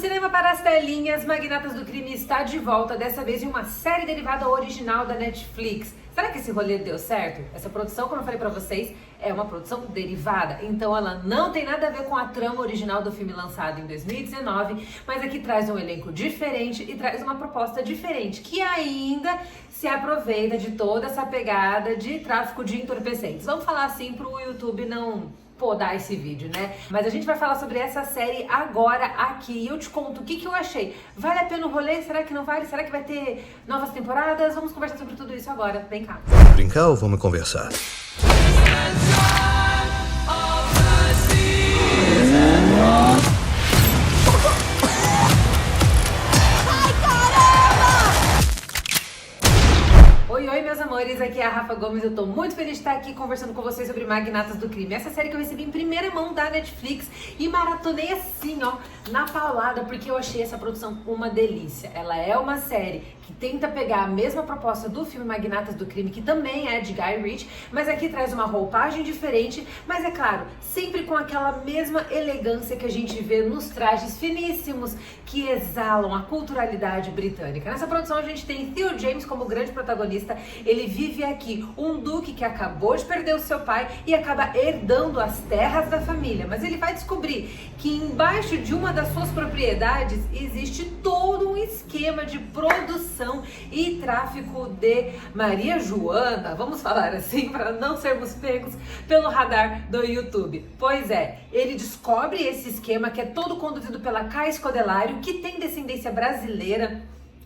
cinema para as telinhas, Magnatas do Crime está de volta, dessa vez em uma série derivada original da Netflix. Será que esse rolê deu certo? Essa produção, como eu falei pra vocês, é uma produção derivada, então ela não tem nada a ver com a trama original do filme lançado em 2019, mas aqui traz um elenco diferente e traz uma proposta diferente, que ainda se aproveita de toda essa pegada de tráfico de entorpecentes. Vamos falar assim pro YouTube não podar esse vídeo, né? Mas a gente vai falar sobre essa série agora aqui e eu te conto o que eu achei. Vale a pena o rolê? Será que não vale? Será que vai ter novas temporadas? Vamos conversar sobre tudo isso agora. Vem cá. Brincar ou vamos conversar? Oi, meus amores, aqui é a Rafa Gomes, eu tô muito feliz de estar aqui conversando com vocês sobre Magnatas do Crime. Essa série que eu recebi em primeira mão da Netflix e maratonei assim, ó, na paulada, porque eu achei essa produção uma delícia. Ela é uma série que tenta pegar a mesma proposta do filme Magnatas do Crime, que também é de Guy Ritchie, mas aqui traz uma roupagem diferente, mas é claro, sempre com aquela mesma elegância que a gente vê nos trajes finíssimos que exalam a culturalidade britânica. Nessa produção a gente tem Theo James como grande protagonista. Ele vive aqui um duque que acabou de perder o seu pai e acaba herdando as terras da família, mas ele vai descobrir que embaixo de uma das suas propriedades existe todo um esquema de produção e tráfico de Maria Joana, vamos falar assim para não sermos pegos pelo radar do YouTube. Pois é, ele descobre esse esquema que é todo conduzido pela Kai Scodelario, que tem descendência brasileira.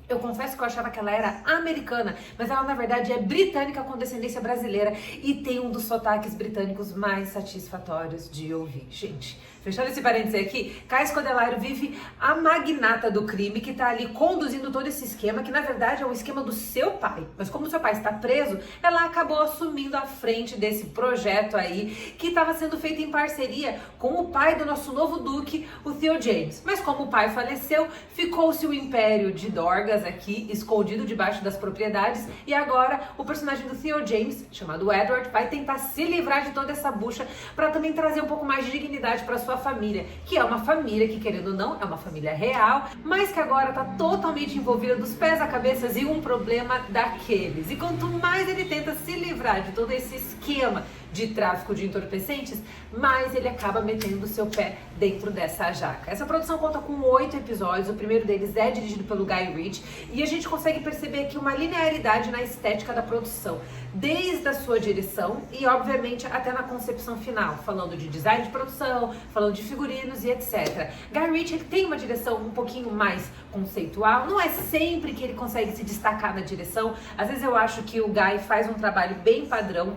Eu confesso que eu achava que ela era americana, mas ela na verdade é britânica com descendência brasileira e tem um dos sotaques britânicos mais satisfatórios de ouvir. Gente, fechando esse parênteses aqui, Kai Scodelario vive a magnata do crime que tá ali conduzindo todo esse esquema, que na verdade é um esquema do seu pai. Mas como seu pai está preso, ela acabou assumindo a frente desse projeto aí, que estava sendo feito em parceria com o pai do nosso novo duque, o Theo James. Mas como o pai faleceu, ficou-se o império de Dorgas aqui, escondido debaixo das propriedades, e agora o personagem do Theo James, chamado Edward, vai tentar se livrar de toda essa bucha para também trazer um pouco mais de dignidade para sua família, que é uma família que, querendo ou não, é uma família real, mas que agora tá totalmente envolvida dos pés à cabeça em um problema daqueles. E quanto mais ele tenta se livrar de todo esse esquema de tráfico de entorpecentes, mais ele acaba metendo o seu pé dentro dessa jaca. Essa produção conta com 8 episódios, o primeiro deles é dirigido pelo Guy Ritchie, e a gente consegue perceber aqui uma linearidade na estética da produção, desde a sua direção e, obviamente, até na concepção final, falando de design de produção, falando de figurinos e etc. Guy Ritchie tem uma direção um pouquinho mais conceitual, não é sempre que ele consegue se destacar na direção, às vezes eu acho que o Guy faz um trabalho bem padrão,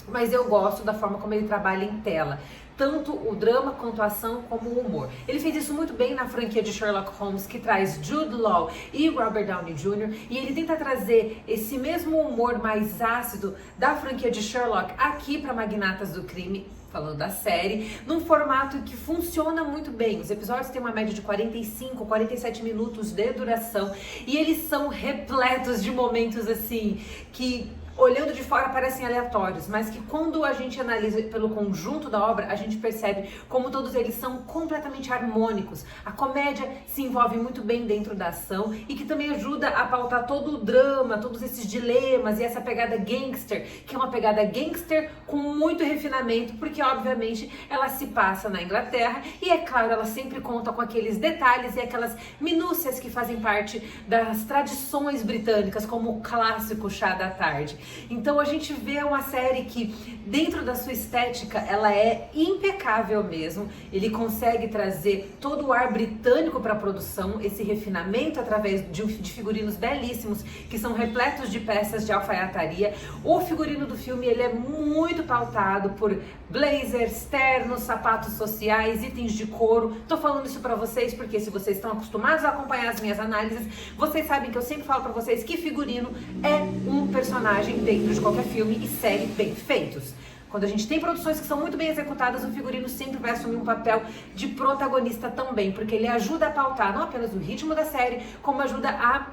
mas eu gosto da forma como ele trabalha em tela, tanto o drama quanto a ação como o humor. Ele fez isso muito bem na franquia de Sherlock Holmes, que traz Jude Law e Robert Downey Jr., e ele tenta trazer esse mesmo humor mais ácido da franquia de Sherlock aqui para Magnatas do Crime, falando da série, num formato que funciona muito bem. Os episódios têm uma média de 45, 47 minutos de duração, e eles são repletos de momentos assim, que olhando de fora parecem aleatórios, mas que quando a gente analisa pelo conjunto da obra, a gente percebe como todos eles são completamente harmônicos. A comédia se envolve muito bem dentro da ação e que também ajuda a pautar todo o drama, todos esses dilemas e essa pegada gangster, que é uma pegada gangster com muito refinamento, porque obviamente ela se passa na Inglaterra e, é claro, ela sempre conta com aqueles detalhes e aquelas minúcias que fazem parte das tradições britânicas, como o clássico chá da tarde. Então a gente vê uma série que, dentro da sua estética, ela é impecável mesmo. Ele consegue trazer todo o ar britânico para a produção, esse refinamento através de figurinos belíssimos, que são repletos de peças de alfaiataria. O figurino do filme, ele é muito pautado por blazers, ternos, sapatos sociais, itens de couro. Tô falando isso para vocês porque, se vocês estão acostumados a acompanhar as minhas análises, vocês sabem que eu sempre falo para vocês que figurino é um personagem dentro de qualquer filme e série bem feitos. Quando a gente tem produções que são muito bem executadas, o figurino sempre vai assumir um papel de protagonista também, porque ele ajuda a pautar não apenas o ritmo da série, como ajuda a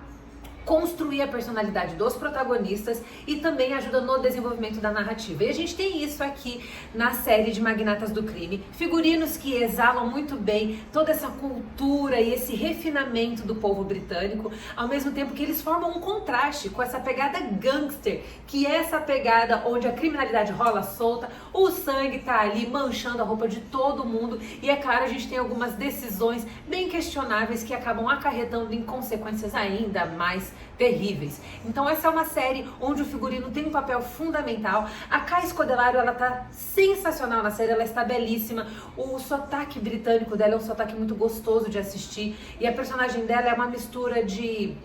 construir a personalidade dos protagonistas e também ajuda no desenvolvimento da narrativa. E a gente tem isso aqui na série de Magnatas do Crime. Figurinos que exalam muito bem toda essa cultura e esse refinamento do povo britânico, ao mesmo tempo que eles formam um contraste com essa pegada gangster, que é essa pegada onde a criminalidade rola solta, o sangue tá ali manchando a roupa de todo mundo e, é claro, a gente tem algumas decisões bem questionáveis que acabam acarretando em consequências ainda mais terríveis. Então essa é uma série onde o figurino tem um papel fundamental. A Kai Scodelario, ela tá sensacional na série, ela está belíssima. O sotaque britânico dela é um sotaque muito gostoso de assistir e a personagem dela é uma mistura de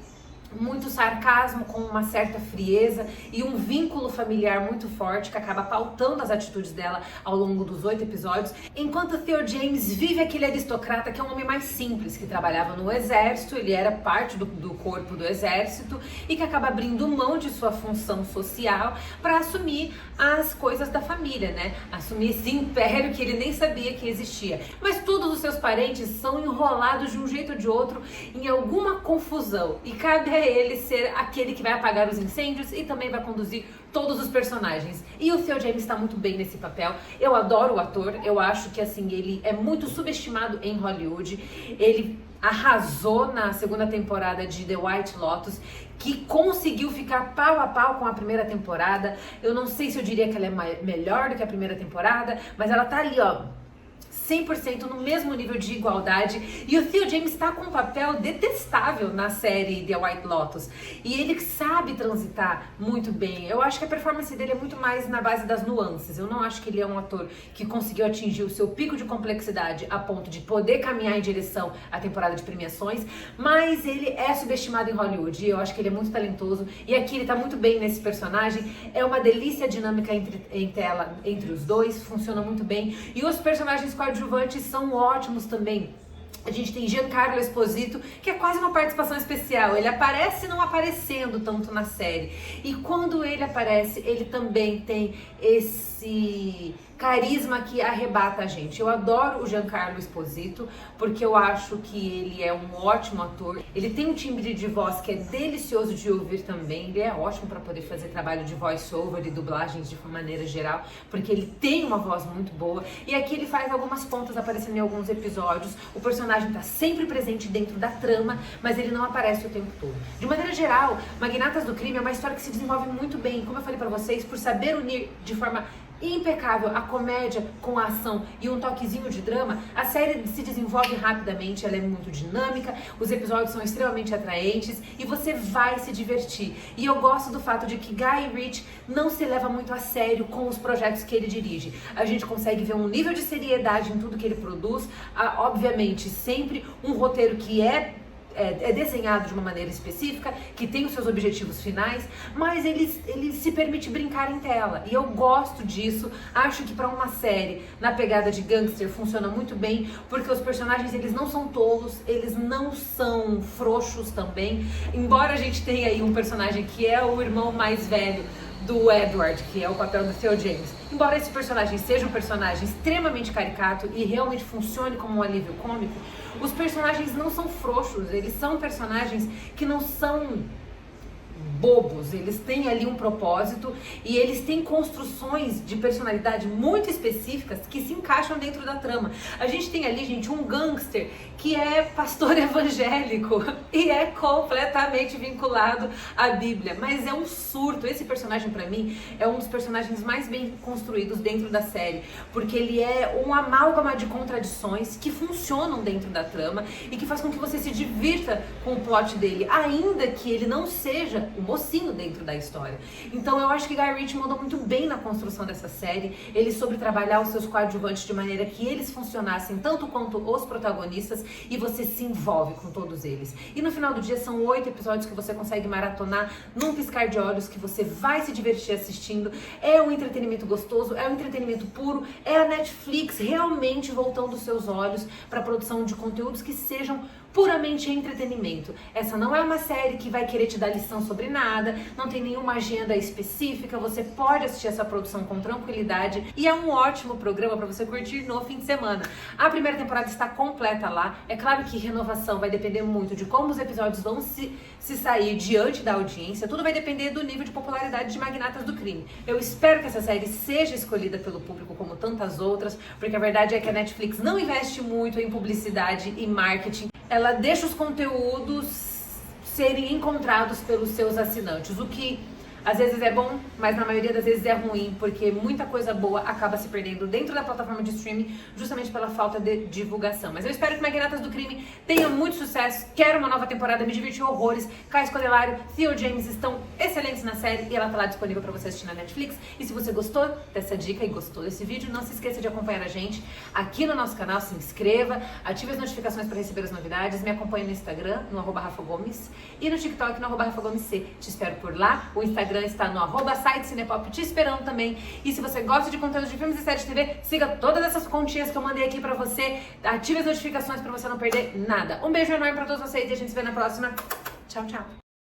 muito sarcasmo com uma certa frieza e um vínculo familiar muito forte que acaba pautando as atitudes dela ao longo dos 8 episódios, enquanto Theo James vive aquele aristocrata que é um homem mais simples, que trabalhava no exército, ele era parte do corpo do exército e que acaba abrindo mão de sua função social para assumir as coisas da família, né? Assumir esse império que ele nem sabia que existia. Mas todos os seus parentes são enrolados de um jeito ou de outro em alguma confusão e cabe a ele ser aquele que vai apagar os incêndios e também vai conduzir todos os personagens. E o Theo James está muito bem nesse papel. Eu adoro o ator, eu acho que assim, ele é muito subestimado em Hollywood. Ele arrasou na segunda temporada de The White Lotus, que conseguiu ficar pau a pau com a primeira temporada. Eu não sei se eu diria que ela é melhor do que a primeira temporada, mas ela tá ali, ó, 100% no mesmo nível de igualdade. E o Theo James está com um papel detestável na série The White Lotus. E ele sabe transitar muito bem. Eu acho que a performance dele é muito mais na base das nuances. Eu não acho que ele é um ator que conseguiu atingir o seu pico de complexidade a ponto de poder caminhar em direção à temporada de premiações, mas ele é subestimado em Hollywood. E eu acho que ele é muito talentoso. E aqui ele tá muito bem nesse personagem. É uma delícia a dinâmica entre os dois. Funciona muito bem. E os personagens coadjuvantes são ótimos também. A gente tem Giancarlo Esposito, que é quase uma participação especial. Ele aparece não aparecendo tanto na série. E quando ele aparece, ele também tem esse carisma que arrebata a gente. Eu adoro o Giancarlo Esposito, porque eu acho que ele é um ótimo ator. Ele tem um timbre de voz que é delicioso de ouvir também. Ele é ótimo para poder fazer trabalho de voice-over e dublagens de maneira geral, porque ele tem uma voz muito boa. E aqui ele faz algumas pontas aparecendo em alguns episódios. O personagem está sempre presente dentro da trama, mas ele não aparece o tempo todo. De maneira geral, Magnatas do Crime é uma história que se desenvolve muito bem, como eu falei para vocês, por saber unir de forma impecável a comédia com a ação e um toquezinho de drama. A série se desenvolve rapidamente, ela é muito dinâmica, os episódios são extremamente atraentes e você vai se divertir. E eu gosto do fato de que Guy Ritchie não se leva muito a sério com os projetos que ele dirige. A gente consegue ver um nível de seriedade em tudo que ele produz, obviamente sempre um roteiro que é desenhado de uma maneira específica, que tem os seus objetivos finais, mas ele se permite brincar em tela. E eu gosto disso. Acho que para uma série na pegada de gangster funciona muito bem, porque os personagens, eles não são tolos, eles não são frouxos também. Embora a gente tenha aí um personagem que é o irmão mais velho do Edward, que é o papel do Theo James. Embora esse personagem seja um personagem extremamente caricato e realmente funcione como um alívio cômico, os personagens não são frouxos, eles são personagens que não são bobos, eles têm ali um propósito e eles têm construções de personalidade muito específicas que se encaixam dentro da trama. A gente tem ali, gente, um gangster que é pastor evangélico e é completamente vinculado à Bíblia, mas é um surto. Esse personagem, pra mim, é um dos personagens mais bem construídos dentro da série, porque ele é um amálgama de contradições que funcionam dentro da trama e que faz com que você se divirta com o plot dele, ainda que ele não seja o mocinho dentro da história. Então eu acho que Guy Ritchie mandou muito bem na construção dessa série. Ele soube trabalhar os seus coadjuvantes de maneira que eles funcionassem tanto quanto os protagonistas e você se envolve com todos eles. E no final do dia são 8 episódios que você consegue maratonar num piscar de olhos, que você vai se divertir assistindo. É um entretenimento gostoso, é um entretenimento puro, é a Netflix realmente voltando os seus olhos para a produção de conteúdos que sejam puramente entretenimento. Essa não é uma série que vai querer te dar lição sobre nada, nada, não tem nenhuma agenda específica, você pode assistir essa produção com tranquilidade e é um ótimo programa para você curtir no fim de semana. A primeira temporada está completa lá, é claro que renovação vai depender muito de como os episódios vão se sair diante da audiência, tudo vai depender do nível de popularidade de Magnatas do Crime. Eu espero que essa série seja escolhida pelo público como tantas outras, porque a verdade é que a Netflix não investe muito em publicidade e marketing, ela deixa os conteúdos serem encontrados pelos seus assinantes, o que às vezes é bom, mas na maioria das vezes é ruim, porque muita coisa boa acaba se perdendo dentro da plataforma de streaming, justamente pela falta de divulgação. Mas eu espero que Magnatas do Crime tenha muito sucesso, quero uma nova temporada, me diverti horrores, Caio Scodelario, Theo James estão excelentes na série e ela tá lá disponível pra você assistir na Netflix. E se você gostou dessa dica e gostou desse vídeo, não se esqueça de acompanhar a gente aqui no nosso canal, se inscreva, ative as notificações para receber as novidades, me acompanhe no Instagram, no @RafaGomes, e no TikTok, no @RafaGomesC. Te espero por lá, o Instagram está no @sitecinepop te esperando também. E se você gosta de conteúdo de filmes e séries de TV, siga todas essas continhas que eu mandei aqui pra você, ative as notificações pra você não perder nada. Um beijo enorme pra todos vocês e a gente se vê na próxima. Tchau, tchau.